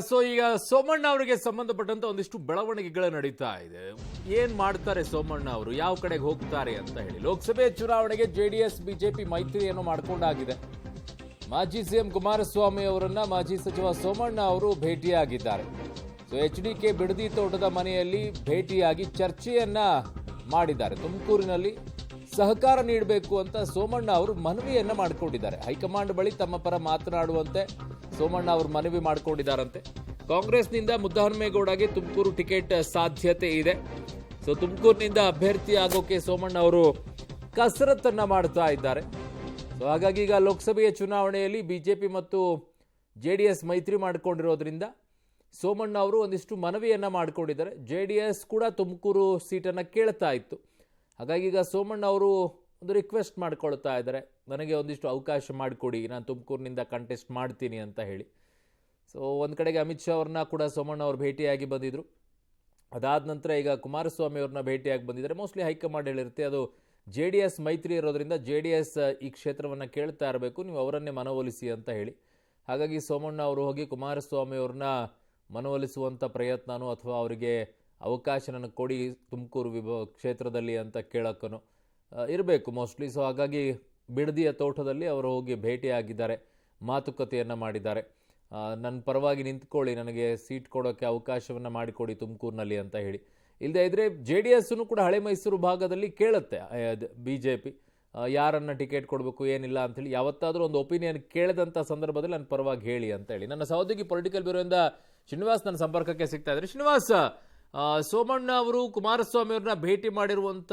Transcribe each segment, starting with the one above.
So ಈಗ ಸೋಮಣ್ಣ ಅವರಿಗೆ ಸಂಬಂಧಪಟ್ಟಂತ ಒಂದಿಷ್ಟು ಬೆಳವಣಿಗೆಗಳು ನಡೀತಾ ಇದೆ. ಏನ್ ಮಾಡ್ತಾರೆ ಸೋಮಣ್ಣ ಅವರು, ಯಾವ ಕಡೆಗೆ ಹೋಗ್ತಾರೆ ಅಂತ ಹೇಳಿ. ಲೋಕಸಭೆ ಚುನಾವಣೆಗೆ ಜೆಡಿಎಸ್ ಬಿಜೆಪಿ ಮೈತ್ರಿಯನ್ನು ಮಾಡಿಕೊಂಡಾಗಿದೆ. ಮಾಜಿ ಸಿಎಂ ಕುಮಾರಸ್ವಾಮಿ ಅವರನ್ನ ಮಾಜಿ ಸಚಿವ ಸೋಮಣ್ಣ ಅವರು ಭೇಟಿಯಾಗಿದ್ದಾರೆ. ಸೊ HDK ಬಿಡದಿ ತೋಟದ ಮನೆಯಲ್ಲಿ ಭೇಟಿಯಾಗಿ ಚರ್ಚೆಯನ್ನ ಮಾಡಿದ್ದಾರೆ. ತುಮಕೂರಿನಲ್ಲಿ ಸಹಕಾರ ನೀಡಬೇಕು ಅಂತ ಸೋಮಣ್ಣ ಅವರು ಮನವಿಯನ್ನ ಮಾಡಿಕೊಂಡಿದ್ದಾರೆ. ಹೈಕಮಾಂಡ್ ಬಳಿ ತಮ್ಮ ಪರ ಮಾತನಾಡುವಂತೆ ಸೋಮಣ್ಣ ಅವರು ಮನವಿ ಮಾಡಿಕೊಂಡಿದ್ದಾರಂತೆ. ಕಾಂಗ್ರೆಸ್ನಿಂದ ಮುದ್ದಹನುಮೇಗೌಡಗೆ ತುಮಕೂರು ಟಿಕೆಟ್ ಸಾಧ್ಯತೆ ಇದೆ. ಸೊ ತುಮಕೂರಿನಿಂದ ಅಭ್ಯರ್ಥಿ ಆಗೋಕೆ ಸೋಮಣ್ಣ ಅವರು ಕಸರತ್ತನ್ನ ಮಾಡ್ತಾ ಇದ್ದಾರೆ. ಸೊ ಹಾಗಾಗಿ ಈಗ ಲೋಕಸಭೆಯ ಚುನಾವಣೆಯಲ್ಲಿ ಬಿಜೆಪಿ ಮತ್ತು ಜೆಡಿಎಸ್ ಮೈತ್ರಿ ಮಾಡಿಕೊಂಡಿರೋದ್ರಿಂದ ಸೋಮಣ್ಣ ಅವರು ಒಂದಿಷ್ಟು ಮನವಿಯನ್ನ ಮಾಡಿಕೊಂಡಿದ್ದಾರೆ. ಜೆಡಿಎಸ್ ಕೂಡ ತುಮಕೂರು ಸೀಟನ್ನು ಕೇಳ್ತಾ ಇತ್ತು. ಹಾಗಾಗಿ ಈಗ ಸೋಮಣ್ಣ ಅವರು ಒಂದು ರಿಕ್ವೆಸ್ಟ್ ಮಾಡ್ಕೊಳ್ತಾ ಇದ್ದಾರೆ, ನನಗೆ ಒಂದಿಷ್ಟು ಅವಕಾಶ ಮಾಡಿಕೊಡಿ, ನಾನು ತುಮಕೂರಿನಿಂದ ಕಂಟೆಸ್ಟ್ ಮಾಡ್ತೀನಿ ಅಂತ ಹೇಳಿ. ಸೊ ಒಂದು ಕಡೆಗೆ ಅಮಿತ್ ಶಾ ಅವ್ರನ್ನ ಕೂಡ ಸೋಮಣ್ಣ ಅವರು ಭೇಟಿಯಾಗಿ ಬಂದಿದ್ರು. ಅದಾದ ನಂತರ ಈಗ ಕುಮಾರಸ್ವಾಮಿ ಅವ್ರನ್ನ ಭೇಟಿಯಾಗಿ ಬಂದಿದ್ದಾರೆ. ಮೋಸ್ಟ್ಲಿ ಹೈಕಮಾಂಡ್ ಹೇಳಿರುತ್ತೆ, ಅದು JDS ಮೈತ್ರಿ ಇರೋದ್ರಿಂದ JDS ಈ ಕ್ಷೇತ್ರವನ್ನು ಕೇಳ್ತಾ ಇರಬೇಕು, ನೀವು ಅವರನ್ನೇ ಮನವೊಲಿಸಿ ಅಂತ ಹೇಳಿ. ಹಾಗಾಗಿ ಸೋಮಣ್ಣ ಅವರು ಹೋಗಿ ಕುಮಾರಸ್ವಾಮಿ ಅವ್ರನ್ನ ಮನವೊಲಿಸುವಂಥ ಪ್ರಯತ್ನನೋ ಅಥವಾ ಅವರಿಗೆ ಅವಕಾಶ ನನಗೆ ಕೊಡಿ ತುಮಕೂರು ಕ್ಷೇತ್ರದಲ್ಲಿ ಅಂತ ಕೇಳೋಕ್ಕೂ ಇರಬೇಕು ಮೋಸ್ಟ್ಲಿ. ಸೊ ಹಾಗಾಗಿ ಬಿಡದಿಯ ತೋಟದಲ್ಲಿ ಅವರು ಹೋಗಿ ಭೇಟಿಯಾಗಿದ್ದಾರೆ, ಮಾತುಕತೆಯನ್ನು ಮಾಡಿದ್ದಾರೆ. ನನ್ನ ಪರವಾಗಿ ನಿಂತ್ಕೊಳ್ಳಿ, ನನಗೆ ಸೀಟ್ ಕೊಡೋಕ್ಕೆ ಅವಕಾಶವನ್ನು ಮಾಡಿಕೊಡಿ ತುಮಕೂರಿನಲ್ಲಿ ಅಂತ ಹೇಳಿ. ಇಲ್ಲದೇ ಇದ್ದರೆ JDS ಕೂಡ ಹಳೆ ಮೈಸೂರು ಭಾಗದಲ್ಲಿ ಕೇಳುತ್ತೆ ಬಿಜೆಪಿ ಯಾರನ್ನು ಟಿಕೆಟ್ ಕೊಡಬೇಕು ಏನಿಲ್ಲ ಅಂಥೇಳಿ. ಯಾವತ್ತಾದರೂ ಒಂದು ಒಪಿನಿಯನ್ ಕೇಳಿದಂಥ ಸಂದರ್ಭದಲ್ಲಿ ನನ್ನ ಪರವಾಗಿ ಹೇಳಿ ಅಂತ ಹೇಳಿ. ನನ್ನ ಸಹೋದ್ಯೋಗಿ ಪೊಲಿಟಿಕಲ್ ಬ್ಯೂರೋಯಿಂದ ಶ್ರೀನಿವಾಸ್ ನನ್ನ ಸಂಪರ್ಕಕ್ಕೆ ಸಿಗ್ತಾ ಇದ್ದಾರೆ. ಶ್ರೀನಿವಾಸ್, ಸೋಮಣ್ಣ ಅವರು ಕುಮಾರಸ್ವಾಮಿ ಅವ್ರನ್ನ ಭೇಟಿ ಮಾಡಿರುವಂತ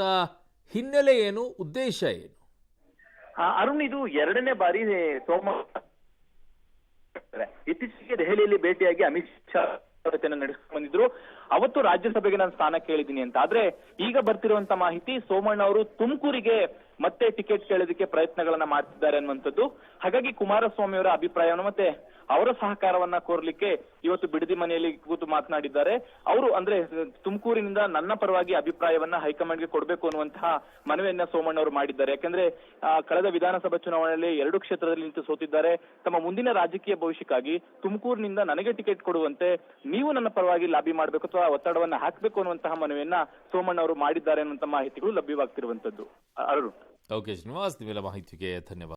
ಹಿನ್ನೆಲೆ ಏನು, ಉದ್ದೇಶ ಏನು? ಅರುಣ್, ಇದು ಎರಡನೇ ಬಾರಿ ಸೋಮಣ್ಣ ಇತ್ತೀಚೆಗೆ ದೆಹಲಿಯಲ್ಲಿ ಭೇಟಿಯಾಗಿ ಅಮಿತ್ ಶಾ ನಡೆಸ್ಕೊಂಡು ಬಂದಿದ್ರು. ಅವತ್ತು ರಾಜ್ಯಸಭೆಗೆ ನಾನು ಸ್ಥಾನ ಕೇಳಿದ್ದೀನಿ ಅಂತ. ಆದ್ರೆ ಈಗ ಬರ್ತಿರುವಂತ ಮಾಹಿತಿ, ಸೋಮಣ್ಣ ಅವರು ತುಮಕೂರಿಗೆ ಮತ್ತೆ ಟಿಕೆಟ್ ಕೇಳೋದಕ್ಕೆ ಪ್ರಯತ್ನಗಳನ್ನ ಮಾಡ್ತಿದ್ದಾರೆ ಅನ್ನುವಂಥದ್ದು. ಹಾಗಾಗಿ ಕುಮಾರಸ್ವಾಮಿ ಅವರ ಅಭಿಪ್ರಾಯವನ್ನು ಮತ್ತೆ ಅವರ ಸಹಕಾರವನ್ನ ಕೋರ್ಲಿಕ್ಕೆ ಇವತ್ತು ಬಿಡದಿ ಮನೆಯಲ್ಲಿ ಕೂತು ಮಾತನಾಡಿದ್ದಾರೆ. ಅವರು ಅಂದ್ರೆ ತುಮಕೂರಿನಿಂದ ನನ್ನ ಪರವಾಗಿ ಅಭಿಪ್ರಾಯವನ್ನ ಹೈಕಮಾಂಡ್ಗೆ ಕೊಡಬೇಕು ಅನ್ನುವಂತಹ ಮನವಿಯನ್ನ ಸೋಮಣ್ಣ ಅವರು ಮಾಡಿದ್ದಾರೆ. ಯಾಕಂದ್ರೆ ಕಳೆದ ವಿಧಾನಸಭಾ ಚುನಾವಣೆಯಲ್ಲಿ 2 ಕ್ಷೇತ್ರದಲ್ಲಿ ನಿಂತು ಸೋತಿದ್ದಾರೆ. ತಮ್ಮ ಮುಂದಿನ ರಾಜಕೀಯ ಭವಿಷ್ಯಕ್ಕಾಗಿ ತುಮಕೂರಿನಿಂದ ನನಗೆ ಟಿಕೆಟ್ ಕೊಡುವಂತೆ ನೀವು ನನ್ನ ಪರವಾಗಿ ಲಾಬಿ ಮಾಡಬೇಕು ಅಥವಾ ಒತ್ತಡವನ್ನ ಹಾಕಬೇಕು ಅನ್ನುವಂತಹ ಮನವಿಯನ್ನ ಸೋಮಣ್ಣ ಅವರು ಮಾಡಿದ್ದಾರೆ ಅನ್ನುವಂತಹ ಮಾಹಿತಿಗಳು ಲಭ್ಯವಾಗ್ತಿರುವಂತದ್ದು. ಅರುಣ್. ಓಕೆ ಶ್ರೀನಿವಾಸ್, ನೀವೆಲ್ಲ ಮಾಹಿತಿಗೆ ಧನ್ಯವಾದ.